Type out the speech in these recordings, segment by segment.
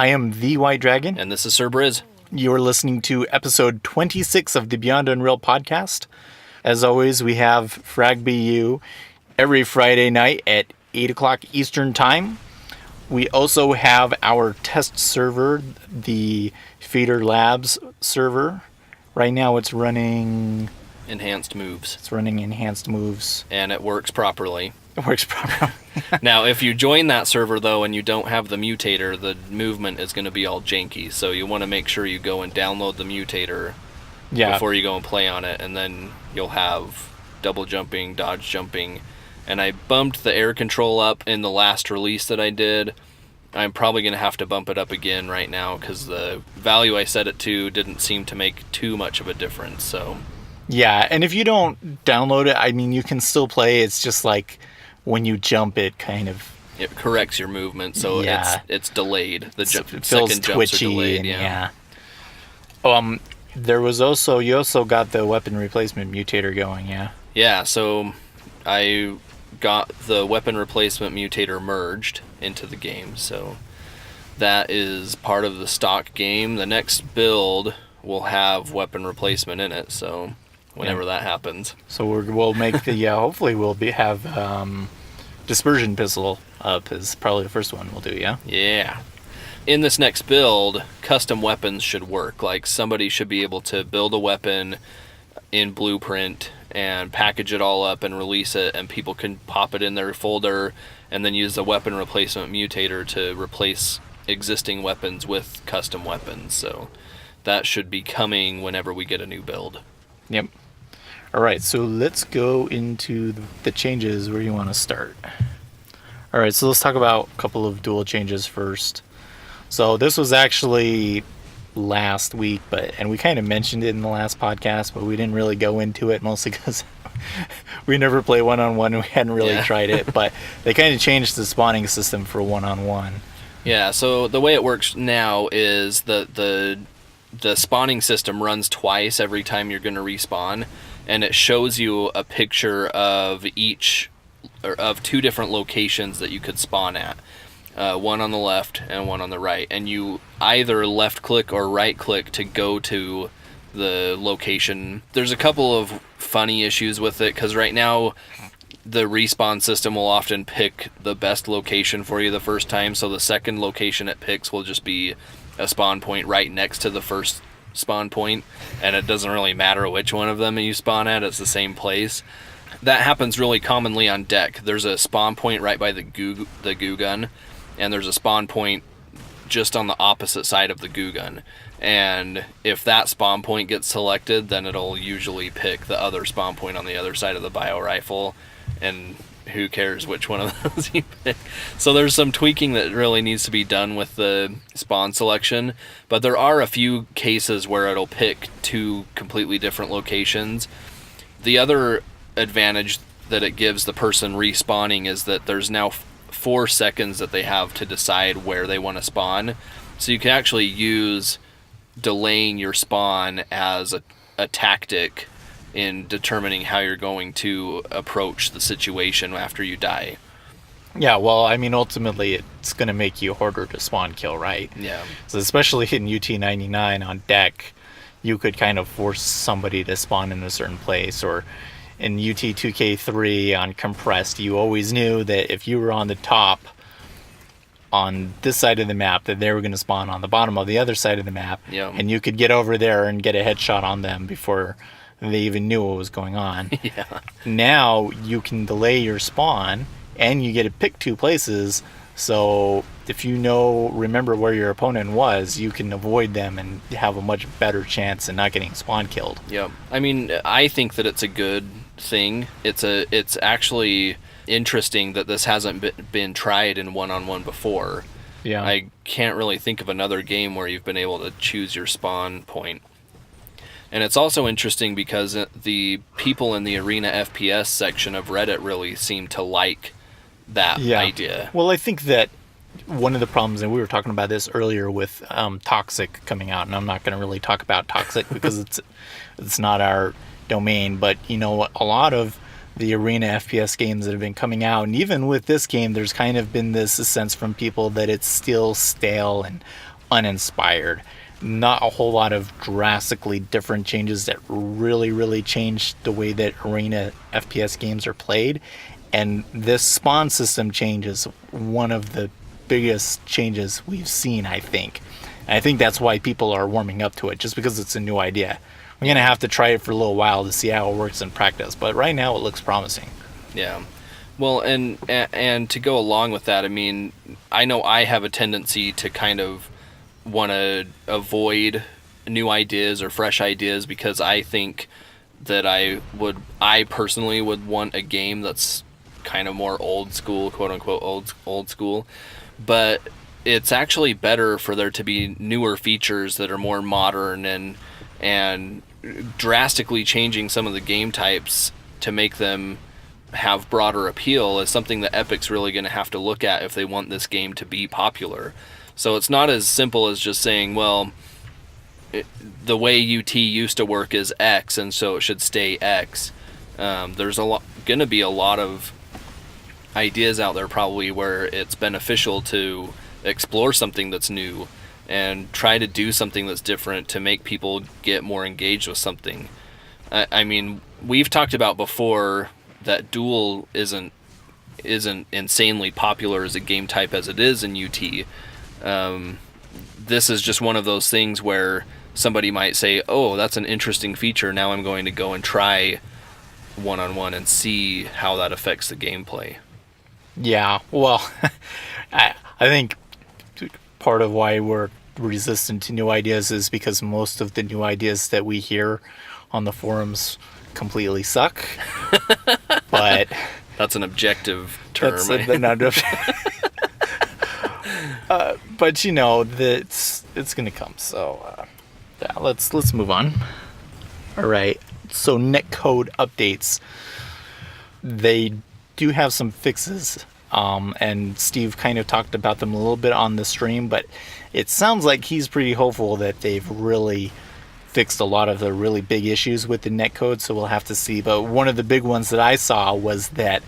I am the White Dragon. And this is Sir Briz. You're listening to episode 26 of the Beyond Unreal Podcast. As always, we have Frag BU every Friday night at 8 o'clock Eastern Time. We also have our test server, the Feeder Labs server. Right now it's running... Enhanced moves. It's running enhanced moves. And it works properly. It works properly. Now, if you join that server, though, and you don't have the mutator, the movement is going to be all janky. So you want to make sure you go and download the mutator before you go and play on it. And then you'll have double jumping, dodge jumping. And I bumped the air control up in the last release that I did. I'm probably going to have to bump it up again right now because the value I set it to didn't seem to make too much of a difference. So yeah, and if you don't download it, I mean, you can still play. It's just like when you jump, it kind of... It corrects your movement, so it's delayed. The it feels second jumps twitchy are delayed. and, there was you also got the weapon replacement mutator going, yeah? Yeah, so I got the weapon replacement mutator merged into the game, so that is part of the stock game. The next build will have weapon replacement in it, so whenever that happens. So we'll make the hopefully we'll have dispersion pistol up is probably the first one we'll do, yeah? Yeah. In this next build, custom weapons should work. Like, somebody should be able to build a weapon in Blueprint and package it all up and release it, and people can pop it in their folder and then use the weapon replacement mutator to replace existing weapons with custom weapons. So that should be coming whenever we get a new build. Yep. All right, so let's go into the changes. Where do you want to start? All right, so let's talk about a couple of Duel changes first. So this was actually last week, and we kind of mentioned it in the last podcast, but we didn't really go into it, mostly because we never play one-on-one and we hadn't really tried it. But they kind of changed the spawning system for one-on-one. Yeah, so the way it works now is the spawning system runs twice every time you're going to respawn, and it shows you a picture of two different locations that you could spawn at. One on the left and one on the right, and you either left click or right click to go to the location. There's a couple of funny issues with it, because right now the respawn system will often pick the best location for you the first time, so the second location it picks will just be a spawn point right next to the first spawn point, and it doesn't really matter which one of them you spawn at, it's the same place. That happens really commonly on deck. There's a spawn point right by the goo gun, and there's a spawn point just on the opposite side of the goo gun. And if that spawn point gets selected, then it'll usually pick the other spawn point on the other side of the bio rifle, and who cares which one of those you pick. So there's some tweaking that really needs to be done with the spawn selection, but there are a few cases where it'll pick two completely different locations. The other advantage that it gives the person respawning is that there's now 4 seconds that they have to decide where they want to spawn. So you can actually use delaying your spawn as a tactic in determining how you're going to approach the situation after you die. Yeah, well, I mean, ultimately it's going to make you harder to spawn kill, right? Yeah. So especially in UT99 on deck, you could kind of force somebody to spawn in a certain place, or in UT2K3 on compressed, you always knew that if you were on the top on this side of the map, that they were going to spawn on the bottom of the other side of the map, and you could get over there and get a headshot on them before they even knew what was going on. Yeah. Now you can delay your spawn, and you get to pick 2 places, so if you remember where your opponent was, you can avoid them and have a much better chance of not getting spawn killed. Yeah. I mean, I think that it's a good thing. It's actually interesting that this hasn't been tried in one-on-one before. Yeah. I can't really think of another game where you've been able to choose your spawn point. And it's also interesting because the people in the Arena FPS section of Reddit really seem to like that idea. Well, I think that one of the problems, and we were talking about this earlier with Toxic coming out, and I'm not going to really talk about Toxic because it's not our domain, but a lot of the Arena FPS games that have been coming out, and even with this game, there's kind of been this sense from people that it's still stale and uninspired. Not a whole lot of drastically different changes that really changed the way that arena FPS games are played. And this spawn system change is one of the biggest changes we've seen, I think. And I think that's why people are warming up to it, just because it's a new idea. We're going to have to try it for a little while to see how it works in practice, but right now it looks promising. Yeah. Well, and to go along with that, I mean, I know I have a tendency to kind of want to avoid new ideas or fresh ideas because I think that I personally would want a game that's kind of more old school, quote unquote old school, but it's actually better for there to be newer features that are more modern and drastically changing some of the game types to make them have broader appeal is something that Epic's really going to have to look at if they want this game to be popular. So it's not as simple as just saying, well, the way UT used to work is X, and so it should stay X. There's going to be a lot of ideas out there probably where it's beneficial to explore something that's new and try to do something that's different to make people get more engaged with something. I mean, we've talked about before that Duel isn't insanely popular as a game type as it is in UT. This is just one of those things where somebody might say, oh, that's an interesting feature, now I'm going to go and try one-on-one and see how that affects the gameplay. Yeah, well, I think part of why we're resistant to new ideas is because most of the new ideas that we hear on the forums completely suck. But that's an objective term. But you know, it's gonna come. So yeah, let's move on. All right. So Netcode updates. They do have some fixes. And Steve kind of talked about them a little bit on the stream, but it sounds like he's pretty hopeful that they've really fixed a lot of the really big issues with the netcode, so we'll have to see. But one of the big ones that I saw was that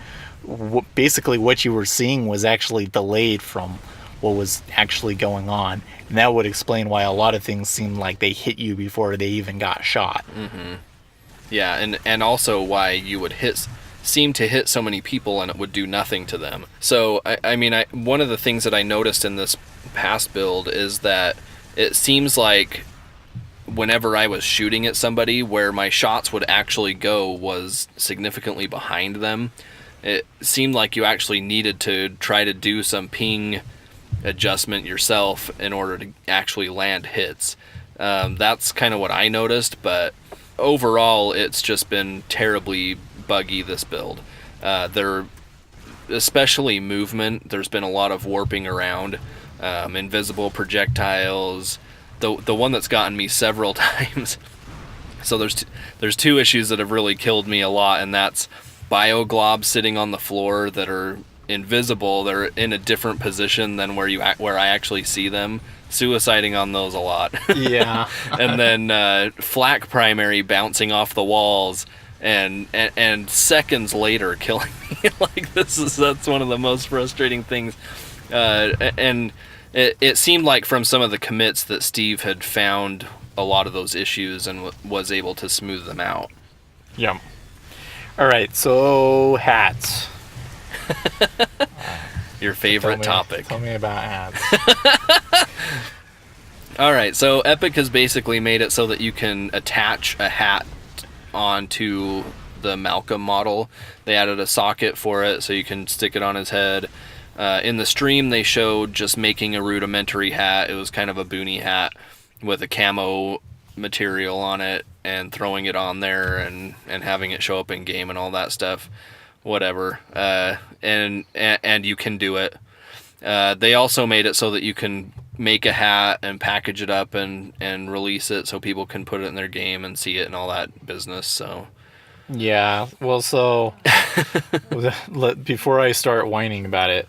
basically what you were seeing was actually delayed from what was actually going on, and that would explain why a lot of things seemed like they hit you before they even got shot. Mm-hmm. Yeah, and also why you would seem to hit so many people and it would do nothing to them. So I mean, one of the things that I noticed in this past build is that it seems like whenever I was shooting at somebody, where my shots would actually go was significantly behind them. It seemed like you actually needed to try to do some ping adjustment yourself in order to actually land hits. That's kind of what I noticed, but overall it's just been terribly buggy, this build. Especially movement, there's been a lot of warping around, invisible projectiles. The one that's gotten me several times, so there's two issues that have really killed me a lot, and that's bioglobs sitting on the floor that are invisible. They're in a different position than where I actually see them. Suiciding on those a lot. Yeah. And then flak primary bouncing off the walls and seconds later killing me. Like that's one of the most frustrating things. And it seemed like from some of the commits that Steve had found a lot of those issues and was able to smooth them out. Yeah. All right, so hats. Your favorite topic. Tell me about hats. All right, so Epic has basically made it so that you can attach a hat onto the Malcolm model. They added a socket for it so you can stick it on his head. In the stream, they showed just making a rudimentary hat. It was kind of a boonie hat with a camo material on it and throwing it on there and having it show up in game and all that stuff. Whatever. And you can do it. They also made it so that you can make a hat and package it up and release it so people can put it in their game and see it and all that business. So yeah, well, so before I start whining about it,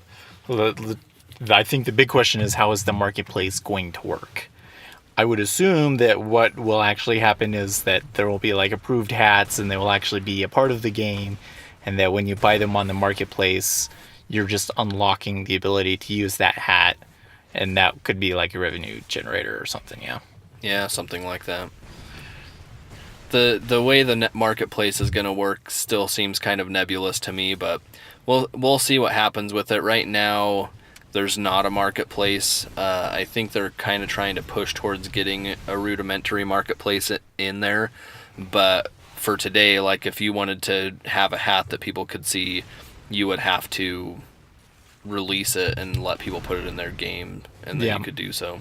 I think the big question is, how is the marketplace going to work? I would assume that what will actually happen is that there will be like approved hats and they will actually be a part of the game, and that when you buy them on the marketplace, you're just unlocking the ability to use that hat and that could be like a revenue generator or something. Yeah. Yeah, something like that. The way the marketplace is going to work still seems kind of nebulous to me, but we'll see what happens with it. Right now, there's not a marketplace. I think they're kind of trying to push towards getting a rudimentary marketplace in there, but for today, like if you wanted to have a hat that people could see, you would have to release it and let people put it in their game, and then you could do so.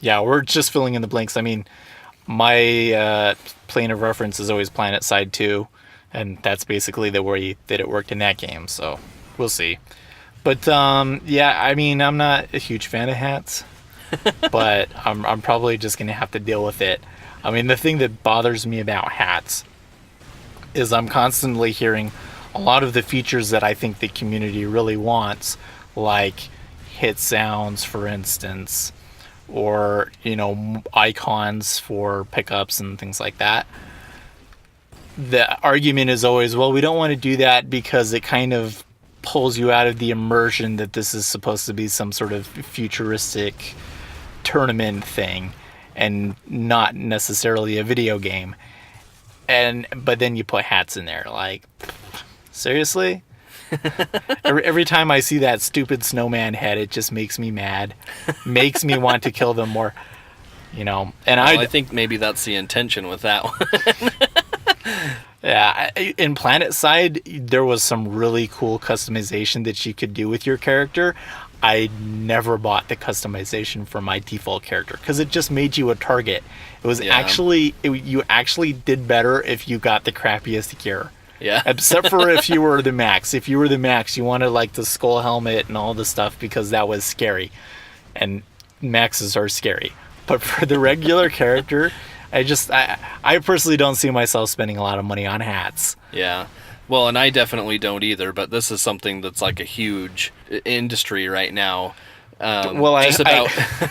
Yeah, we're just filling in the blanks. I mean, my plane of reference is always Planet Side 2, and that's basically the way that it worked in that game, so we'll see. But yeah, I mean, I'm not a huge fan of hats, but I'm probably just going to have to deal with it. I mean, the thing that bothers me about hats is I'm constantly hearing a lot of the features that I think the community really wants, like hit sounds, for instance, or, you know, icons for pickups and things like that. The argument is always, well, we don't want to do that because it kind of pulls you out of the immersion that this is supposed to be some sort of futuristic tournament thing and not necessarily a video game. But then you put hats in there, like, seriously? every time I see that stupid snowman head, it just makes me mad, makes me want to kill them more, you know. And I think maybe that's the intention with that one. Yeah, in Planet Side, there was some really cool customization that you could do with your character. I never bought the customization for my default character because it just made you a target. It was you actually did better if you got the crappiest gear. Yeah. Except for if you were the max. If you were the max, you wanted like the skull helmet and all the stuff because that was scary. And maxes are scary. But for the regular character, I personally don't see myself spending a lot of money on hats. Yeah. Well, and I definitely don't either, but this is something that's like a huge industry right now.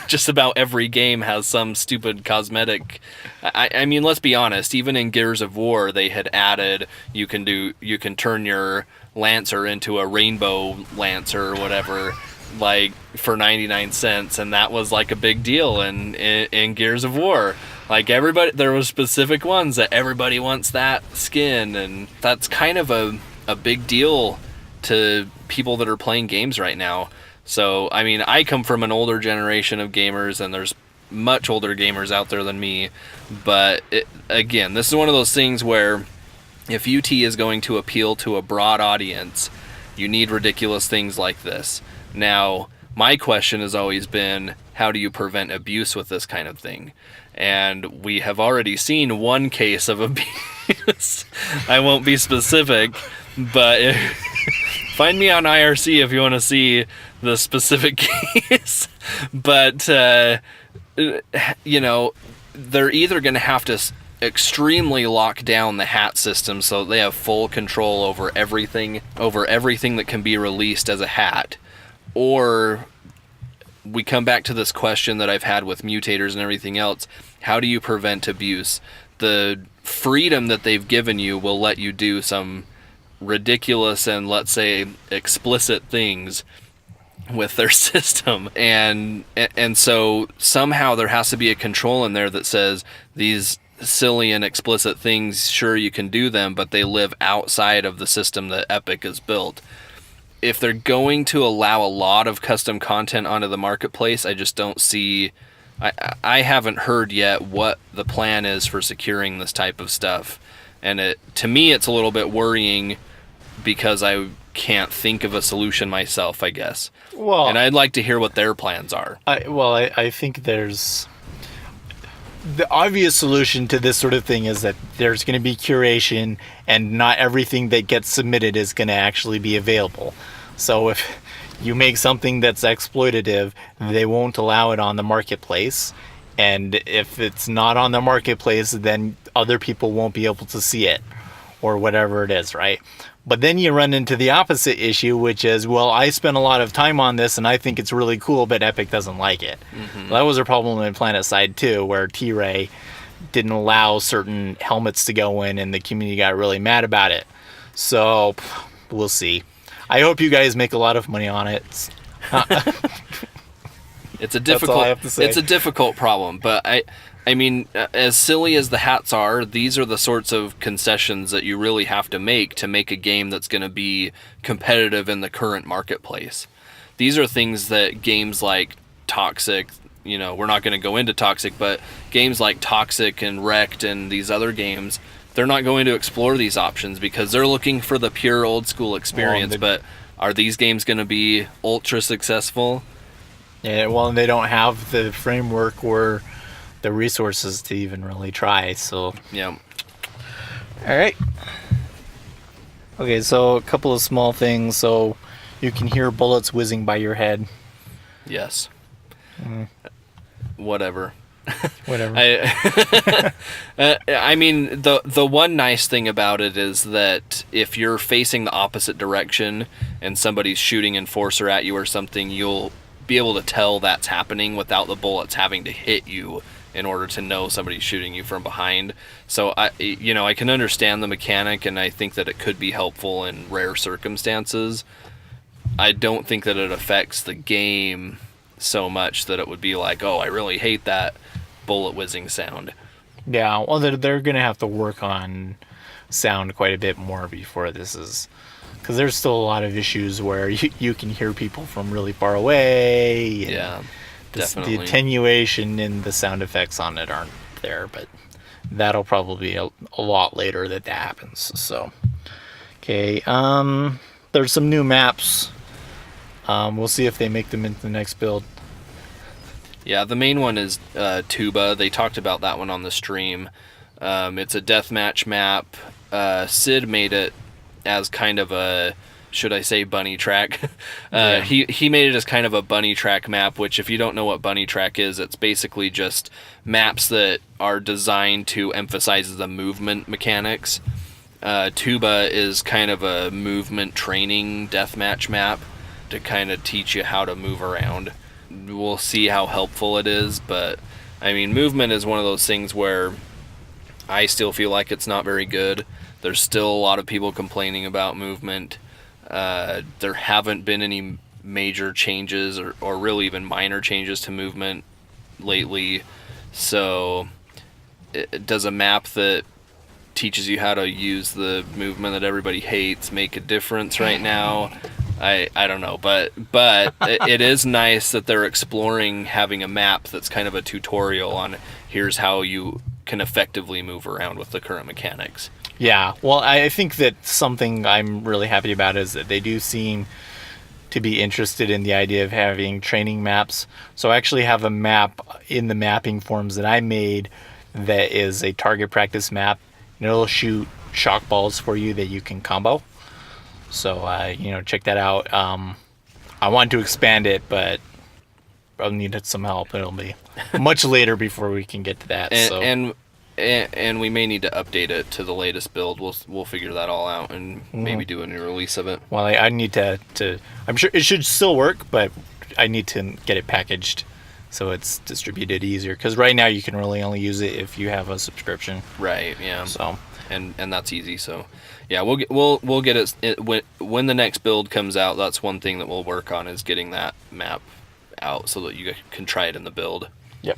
Just about every game has some stupid cosmetic. I mean, let's be honest. Even in Gears of War, they had added you can turn your Lancer into a rainbow Lancer or whatever, like for 99 cents, and that was like a big deal in Gears of War. Like there was specific ones that everybody wants that skin, and that's kind of a big deal to people that are playing games right now. So, I mean, I come from an older generation of gamers, and there's much older gamers out there than me. But, again, this is one of those things where if UT is going to appeal to a broad audience, you need ridiculous things like this. Now, my question has always been, how do you prevent abuse with this kind of thing? And we have already seen one case of abuse. I won't be specific, but find me on IRC if you want to see the specific case. But, you know, they're either going to have to extremely lock down the hat system so they have full control over everything that can be released as a hat, or we come back to this question that I've had with mutators and everything else. How do you prevent abuse? The freedom that they've given you will let you do some ridiculous and, let's say, explicit things with their system. And so somehow there has to be a control in there that says these silly and explicit things, sure, you can do them, but they live outside of the system that Epic has built. If they're going to allow a lot of custom content onto the marketplace, I just don't see... I haven't heard yet what the plan is for securing this type of stuff. And to me, it's a little bit worrying because I can't think of a solution myself, I guess. Well, and I'd like to hear what their plans are. I think there's... The obvious solution to this sort of thing is that there's going to be curation, and not everything that gets submitted is going to actually be available. So if you make something that's exploitative, they won't allow it on the marketplace. And if it's not on the marketplace, then other people won't be able to see it, or whatever it is, right? But then you run into the opposite issue, which is, well, I spent a lot of time on this and I think it's really cool, but Epic doesn't like it. Mm-hmm. Well, that was a problem in Planet Side 2, where T-Ray didn't allow certain helmets to go in and the community got really mad about it. So, we'll see. I hope you guys make a lot of money on it. It's a difficult. That's all I have to say. It's a difficult problem, but I mean, as silly as the hats are, these are the sorts of concessions that you really have to make a game that's going to be competitive in the current marketplace. These are things that games like Toxic, we're not going to go into Toxic, but games like Toxic and Wrecked and these other games, they're not going to explore these options because they're looking for the pure old school experience. But are these games going to be ultra successful? Yeah, well, they don't have the framework or the resources to even really try, so... Yeah. All right. Okay, so a couple of small things. So you can hear bullets whizzing by your head. Yes. Whatever. I mean, the one nice thing about it is that if you're facing the opposite direction and somebody's shooting Enforcer at you or something, you'll be able to tell that's happening without the bullets having to hit you in order to know somebody's shooting you from behind. So I can understand the mechanic, and I think that it could be helpful in rare circumstances. I don't think that it affects the game so much that it would be like, oh, I really hate that bullet whizzing sound. Yeah, well, they're going to have to work on sound quite a bit more before this is... Because there's still a lot of issues where you can hear people from really far away. Yeah, definitely. The attenuation and the sound effects on it aren't there, but that'll probably be a lot later that happens. So, okay, there's some new maps. We'll see if they make them into the next build. Yeah, the main one is Tuba. They talked about that one on the stream. It's a deathmatch map. Sid made it as kind of a, should I say, bunny track. Yeah. He made it as kind of a bunny track map, which if you don't know what bunny track is, it's basically just maps that are designed to emphasize the movement mechanics. Tuba is kind of a movement training deathmatch map to kind of teach you how to move around. We'll see how helpful it is, but I mean, movement is one of those things where I still feel like it's not very good. There's still a lot of people complaining about movement. There haven't been any major changes or really even minor changes to movement lately. So does a map that teaches you how to use the movement that everybody hates make a difference right now? I don't know, but it is nice that they're exploring having a map that's kind of a tutorial on here's how you can effectively move around with the current mechanics. Yeah, well, I think that something I'm really happy about is that they do seem to be interested in the idea of having training maps. So I actually have a map in the mapping forms that I made that is a target practice map, and it'll shoot shock balls for you that you can combo. So, check that out. I want to expand it, but I'll need some help. It'll be much later before we can get to that. And we may need to update it to the latest build. We'll figure that all out and maybe do a new release of it. Well, I need to. I'm sure it should still work, but I need to get it packaged so it's distributed easier. Because right now you can really only use it if you have a subscription. Right. Yeah. So. And that's easy. So, yeah, we'll get it when the next build comes out. That's one thing that we'll work on is getting that map out so that you can try it in the build. Yep.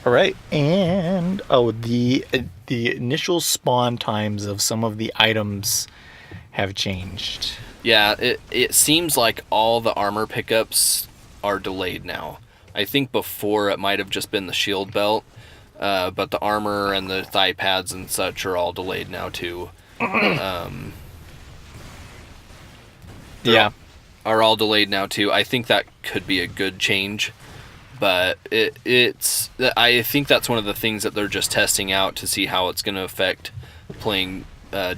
All right, and the initial spawn times of some of the items have changed. Yeah, it seems like all the armor pickups are delayed now. I think before it might have just been the shield belt, but the armor and the thigh pads and such are all delayed now too. Yeah, are all delayed now too. I think that could be a good change. But I think that's one of the things that they're just testing out to see how it's going to affect playing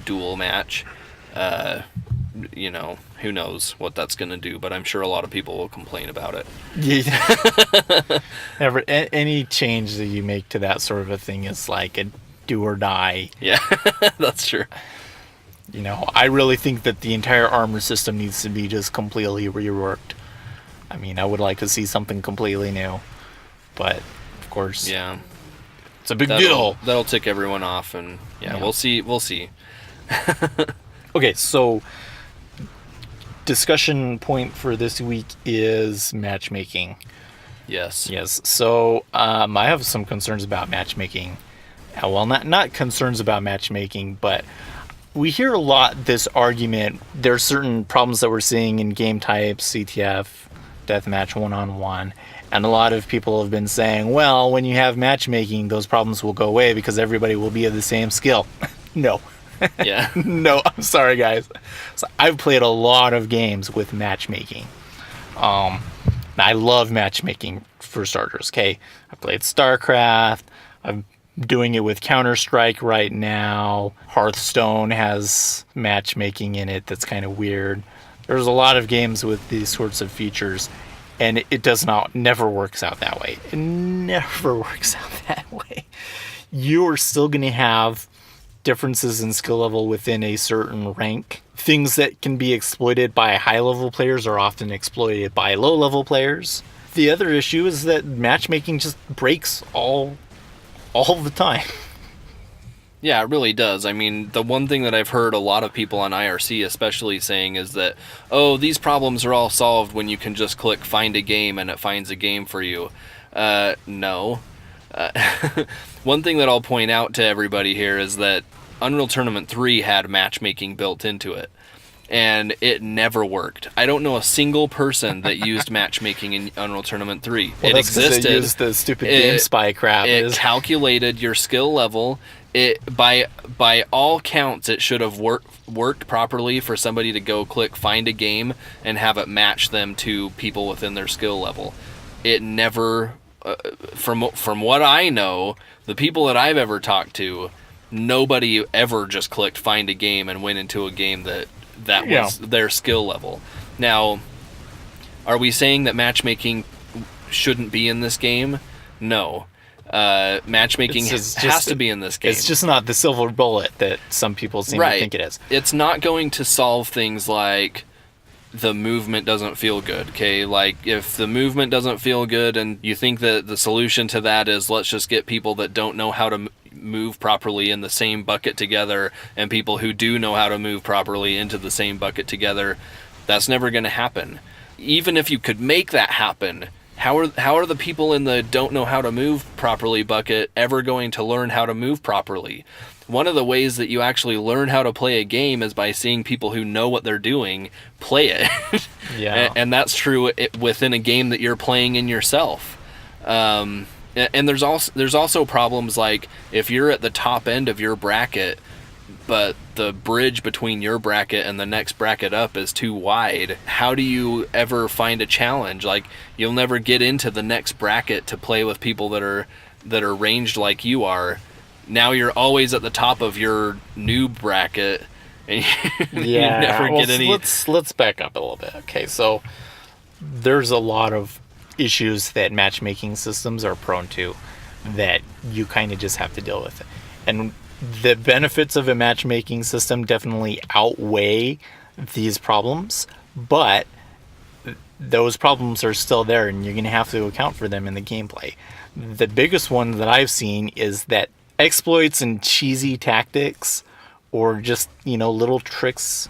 duel match. Who knows what that's going to do, but I'm sure a lot of people will complain about it. Yeah. Any change that you make to that sort of a thing is like a do or die. Yeah, that's true. I really think that the entire armor system needs to be just completely reworked. I mean, I would like to see something completely new, but of course, yeah, it's a big deal. That'll tick everyone off, and yeah. We'll see. Okay, so discussion point for this week is matchmaking. Yes. Yes. So I have some concerns about matchmaking. Well, not concerns about matchmaking, but we hear a lot this argument. There are certain problems that we're seeing in game types, CTF, deathmatch, one-on-one, and a lot of people have been saying, well, when you have matchmaking, those problems will go away because everybody will be of the same skill. No. Yeah. No, I'm sorry, guys. So I've played a lot of games with matchmaking. I love matchmaking for starters. Okay, I played StarCraft. I'm doing it with Counter-Strike right now. Hearthstone has matchmaking in it that's kind of weird. There's a lot of games with these sorts of features, and it does never works out that way. It never works out that way. You're still going to have differences in skill level within a certain rank. Things that can be exploited by high-level players are often exploited by low-level players. The other issue is that matchmaking just breaks all the time. Yeah, it really does. I mean, the one thing that I've heard a lot of people on IRC especially saying is that, oh, these problems are all solved when you can just click find a game and it finds a game for you. No. One thing that I'll point out to everybody here is that Unreal Tournament 3 had matchmaking built into it, and it never worked. I don't know a single person that used matchmaking in Unreal Tournament 3. Well, it that's 'cause existed. It used the stupid GameSpy crap. It calculated your skill level. It by all counts, it should have worked properly for somebody to go click find a game and have it match them to people within their skill level. It never, from what I know, the people that I've ever talked to, nobody ever just clicked find a game and went into a game that was their skill level. Now, are we saying that matchmaking shouldn't be in this game? No. Matchmaking has to be in this game. It's just not the silver bullet that some people seem to think it is. It's not going to solve things like the movement doesn't feel good, okay? Like, if the movement doesn't feel good and you think that the solution to that is let's just get people that don't know how to move properly in the same bucket together and people who do know how to move properly into the same bucket together, that's never going to happen. Even if you could make that happen, how are the people in the don't know how to move properly bucket ever going to learn how to move properly? One of the ways that you actually learn how to play a game is by seeing people who know what they're doing play it. Yeah. And that's true within a game that you're playing in yourself. And there's also problems like if you're at the top end of your bracket, but the bridge between your bracket and the next bracket up is too wide, how do you ever find a challenge? Like, you'll never get into the next bracket to play with people that are ranged like you are. Now you're always at the top of your new bracket, and you never get any. Let's back up a little bit. Okay, so there's a lot of issues that matchmaking systems are prone to that you kind of just have to deal with, and the benefits of a matchmaking system definitely outweigh these problems, but those problems are still there, and you're going to have to account for them in the gameplay. The biggest one that I've seen is that exploits and cheesy tactics, or just, little tricks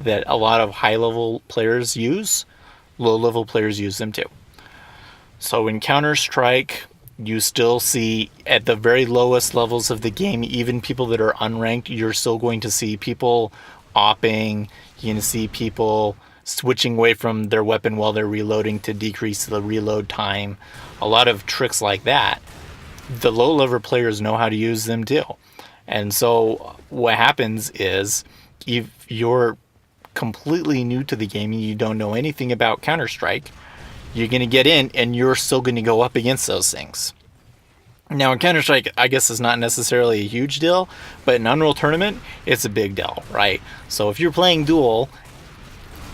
that a lot of high-level players use, low-level players use them too. So in Counter-Strike, you still see at the very lowest levels of the game, even people that are unranked, you're still going to see people opping. You're going to see people switching away from their weapon while they're reloading to decrease the reload time. A lot of tricks like that. The low-level players know how to use them too. And so what happens is, if you're completely new to the game and you don't know anything about Counter-Strike, you're going to get in and you're still going to go up against those things. Now, in Counter-Strike, I guess it's not necessarily a huge deal, but in Unreal Tournament, it's a big deal, right? So if you're playing Duel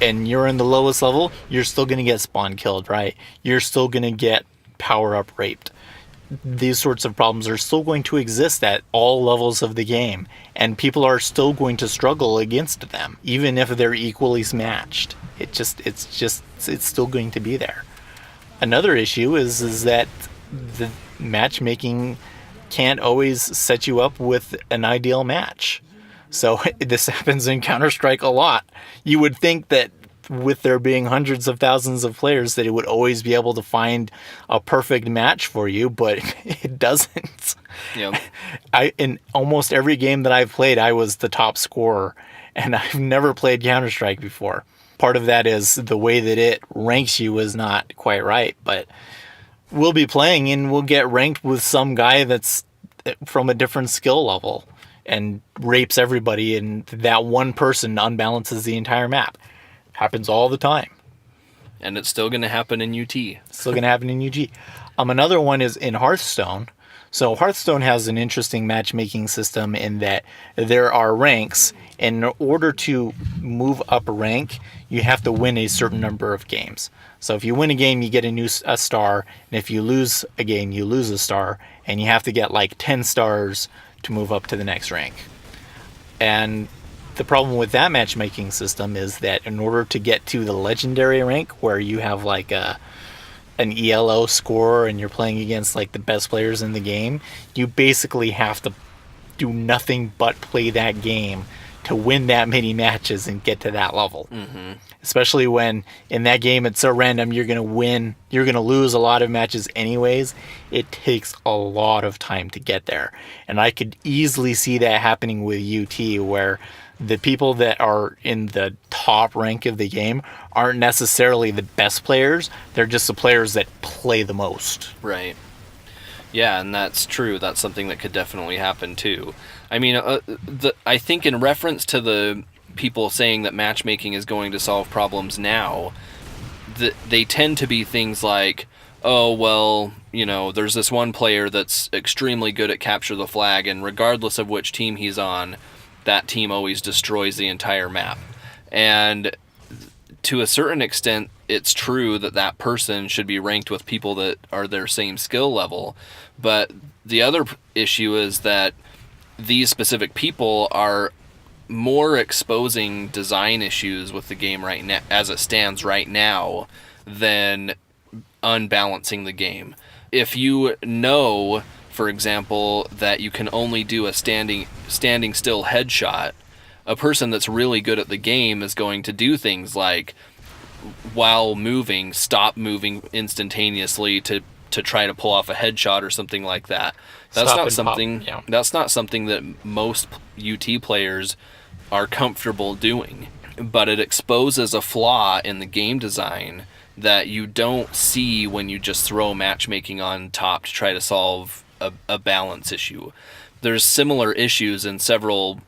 and you're in the lowest level, you're still going to get spawn killed, right? You're still going to get power-up raped. These sorts of problems are still going to exist at all levels of the game, and people are still going to struggle against them, even if they're equally matched. It's still going to be there. Another issue is that the matchmaking can't always set you up with an ideal match. So this happens in Counter-Strike a lot. You would think that with there being hundreds of thousands of players, that it would always be able to find a perfect match for you, but it doesn't. Yeah. In almost every game that I've played, I was the top scorer, and I've never played Counter-Strike before. Part of that is the way that it ranks you is not quite right, but we'll be playing and we'll get ranked with some guy that's from a different skill level and rapes everybody, and that one person unbalances the entire map. Happens all the time. And it's still going to happen in UT. Still going to happen in UG. Another one is in Hearthstone. So Hearthstone has an interesting matchmaking system in that there are ranks. In order to move up a rank, you have to win a certain number of games. So if you win a game, you get a star, and if you lose a game, you lose a star, and you have to get like 10 stars to move up to the next rank. And the problem with that matchmaking system is that in order to get to the legendary rank, where you have like an ELO score and you're playing against like the best players in the game, you basically have to do nothing but play that game to win that many matches and get to that level. Mm-hmm. Especially when in that game it's so random, you're going to lose a lot of matches anyways. It takes a lot of time to get there. And I could easily see that happening with UT, where the people that are in the top rank of the game aren't necessarily the best players. They're just the players that play the most. Right. Yeah, and that's true. That's something that could definitely happen too. I mean, I think in reference to the people saying that matchmaking is going to solve problems now, they tend to be things like, oh, well, there's this one player that's extremely good at capture the flag, and regardless of which team he's on, that team always destroys the entire map. And to a certain extent, it's true that person should be ranked with people that are their same skill level. But the other issue is that these specific people are more exposing design issues with the game right now, as it stands right now, than unbalancing the game. If you know, for example, that you can only do a standing still headshot, a person that's really good at the game is going to do things like, while moving, stop moving instantaneously to try to pull off a headshot or something like that. That's not something. Yeah. That's not something that most UT players are comfortable doing. But it exposes a flaw in the game design that you don't see when you just throw matchmaking on top to try to solve a balance issue. There's similar issues in several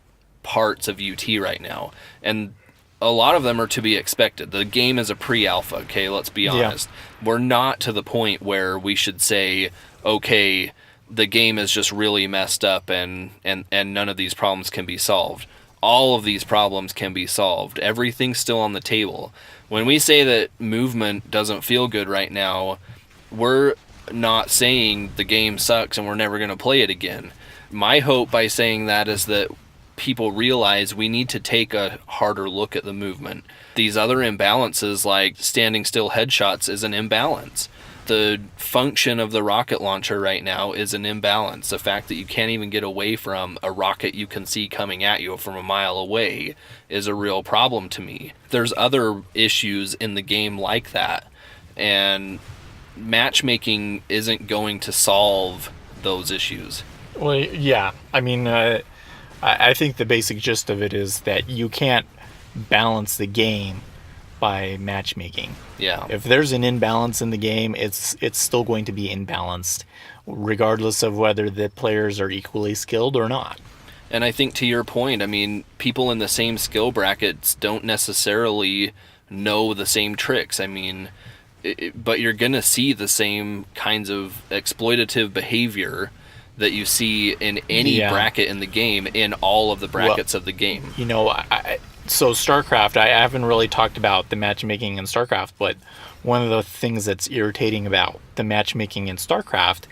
parts of UT right now, and a lot of them are to be expected. The game is a pre-alpha, okay, let's be honest. Yeah. We're not to the point where we should say, okay, the game is just really messed up and none of these problems can be solved. All of these problems can be solved. Everything's still on the table. When we say that movement doesn't feel good right now, we're not saying the game sucks and we're never going to play it again. My hope by saying that is that people realize we need to take a harder look at the movement. These other imbalances, like standing still headshots, is an imbalance. The function of the rocket launcher right now is an imbalance. The fact that you can't even get away from a rocket you can see coming at you from a mile away is a real problem to me. There's other issues in the game like that, and matchmaking isn't going to solve those issues. Well, yeah. I mean, I think the basic gist of it is that you can't balance the game by matchmaking. Yeah. If there's an imbalance in the game, it's still going to be imbalanced, regardless of whether the players are equally skilled or not. And I think to your point, I mean, people in the same skill brackets don't necessarily know the same tricks. I mean, but you're going to see the same kinds of exploitative behavior that you see in any bracket in the game, in all of the brackets of the game. So StarCraft, I haven't really talked about the matchmaking in StarCraft, but one of the things that's irritating about the matchmaking in StarCraft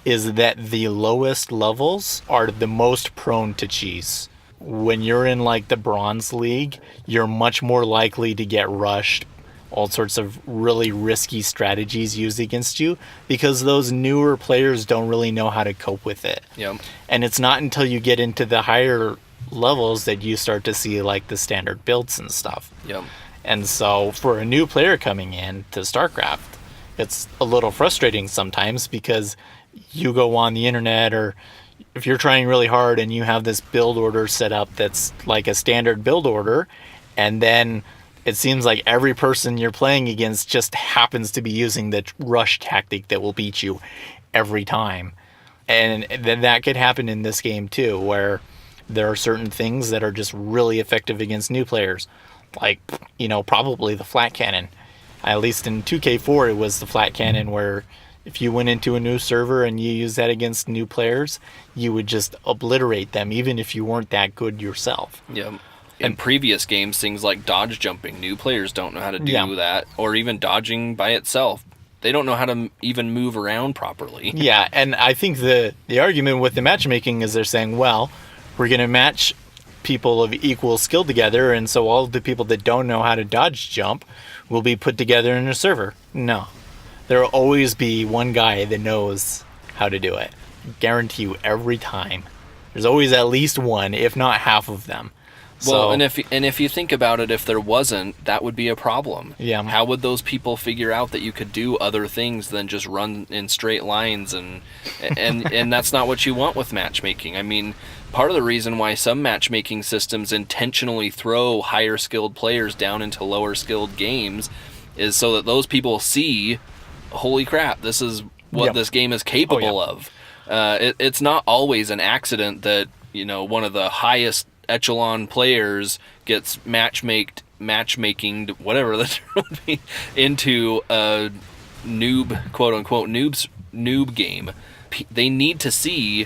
is that the lowest levels are the most prone to cheese. When you're in like the Bronze League, you're much more likely to get rushed, all sorts of really risky strategies used against you, because those newer players don't really know how to cope with it. Yep. And it's not until you get into the higher levels that you start to see like the standard builds and stuff. Yep. And so for a new player coming in to StarCraft, it's a little frustrating sometimes because you go on the internet, or if you're trying really hard and you have this build order set up that's like a standard build order, and then it seems like every person you're playing against just happens to be using the rush tactic that will beat you every time. And then that could happen in this game too, where there are certain things that are just really effective against new players. Like, probably the flat cannon. At least in 2K4, it was the flat cannon, where if you went into a new server and you used that against new players, you would just obliterate them, even if you weren't that good yourself. Yeah. In previous games, things like dodge jumping, new players don't know how to do that, or even dodging by itself. They don't know how to even move around properly. Yeah, and I think the argument with the matchmaking is they're saying, well, we're going to match people of equal skill together, and so all of the people that don't know how to dodge jump will be put together in a server. No. There will always be one guy that knows how to do it. I guarantee you, every time. There's always at least one, if not half of them. Well, and if you think about it, if there wasn't, that would be a problem. Yeah. How would those people figure out that you could do other things than just run in straight lines, and that's not what you want with matchmaking. I mean, part of the reason why some matchmaking systems intentionally throw higher skilled players down into lower skilled games is so that those people see, holy crap, this is what this game is capable of. It's not always an accident that, one of the highest echelon players gets matchmaking, whatever the term would be, into a noob, quote unquote, noob game. They need to see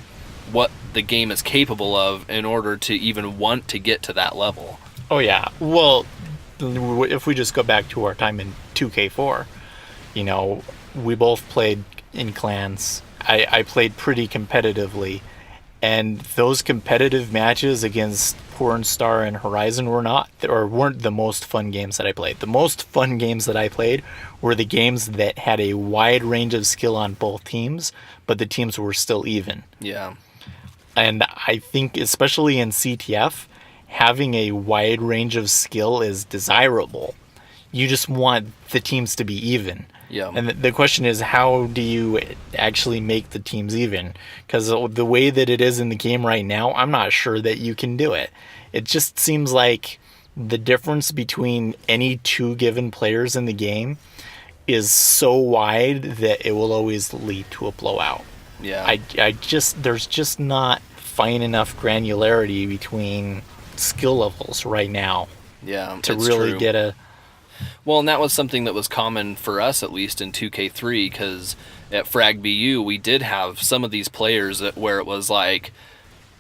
what the game is capable of in order to even want to get to that level. Oh yeah. Well, if we just go back to our time in 2K4, we both played in clans. I played pretty competitively, and those competitive matches against Pornstar and Horizon weren't the most fun games that I played. The most fun games that I played were the games that had a wide range of skill on both teams, but the teams were still even. Yeah. And I think, especially in CTF, having a wide range of skill is desirable. You just want the teams to be even. Yeah. And the question is, how do you actually make the teams even? Because the way that it is in the game right now, I'm not sure that you can do it. It just seems like the difference between any two given players in the game is so wide that it will always lead to a blowout. Yeah. There's just not fine enough granularity between skill levels right now. Yeah, to really true. get a... Well, and that was something that was common for us, at least in 2K3, because at Frag BU, we did have some of these players where it was like,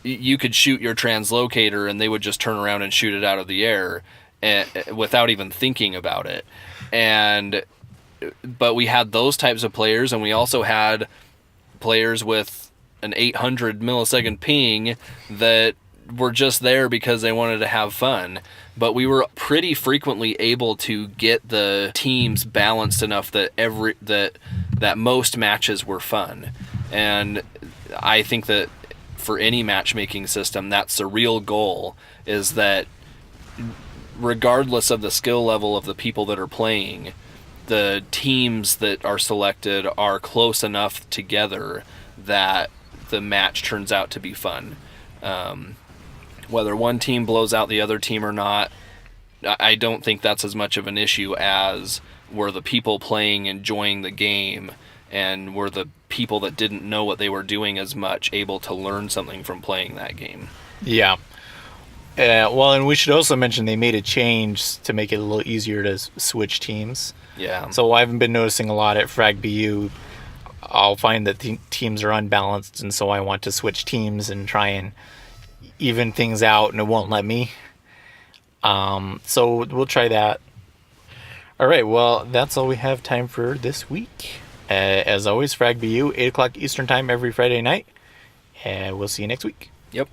you could shoot your translocator and they would just turn around and shoot it out of the air without even thinking about it. But we had those types of players, and we also had players with an 800 millisecond ping that were just there because they wanted to have fun. But we were pretty frequently able to get the teams balanced enough that that most matches were fun. And I think that for any matchmaking system, that's the real goal, is that regardless of the skill level of the people that are playing, the teams that are selected are close enough together that the match turns out to be fun. Whether one team blows out the other team or not, I don't think that's as much of an issue as were the people playing enjoying the game, and were the people that didn't know what they were doing as much able to learn something from playing that game. Yeah. Well, and we should also mention they made a change to make it a little easier to switch teams. Yeah. So I've been noticing a lot at Frag BU. I'll find that the teams are unbalanced, and so I want to switch teams and try and even things out, and it won't let me. So we'll try that. All right, well, that's all we have time for this week. As always, Frag BU, 8 o'clock Eastern Time every Friday night. And we'll see you next week. Yep.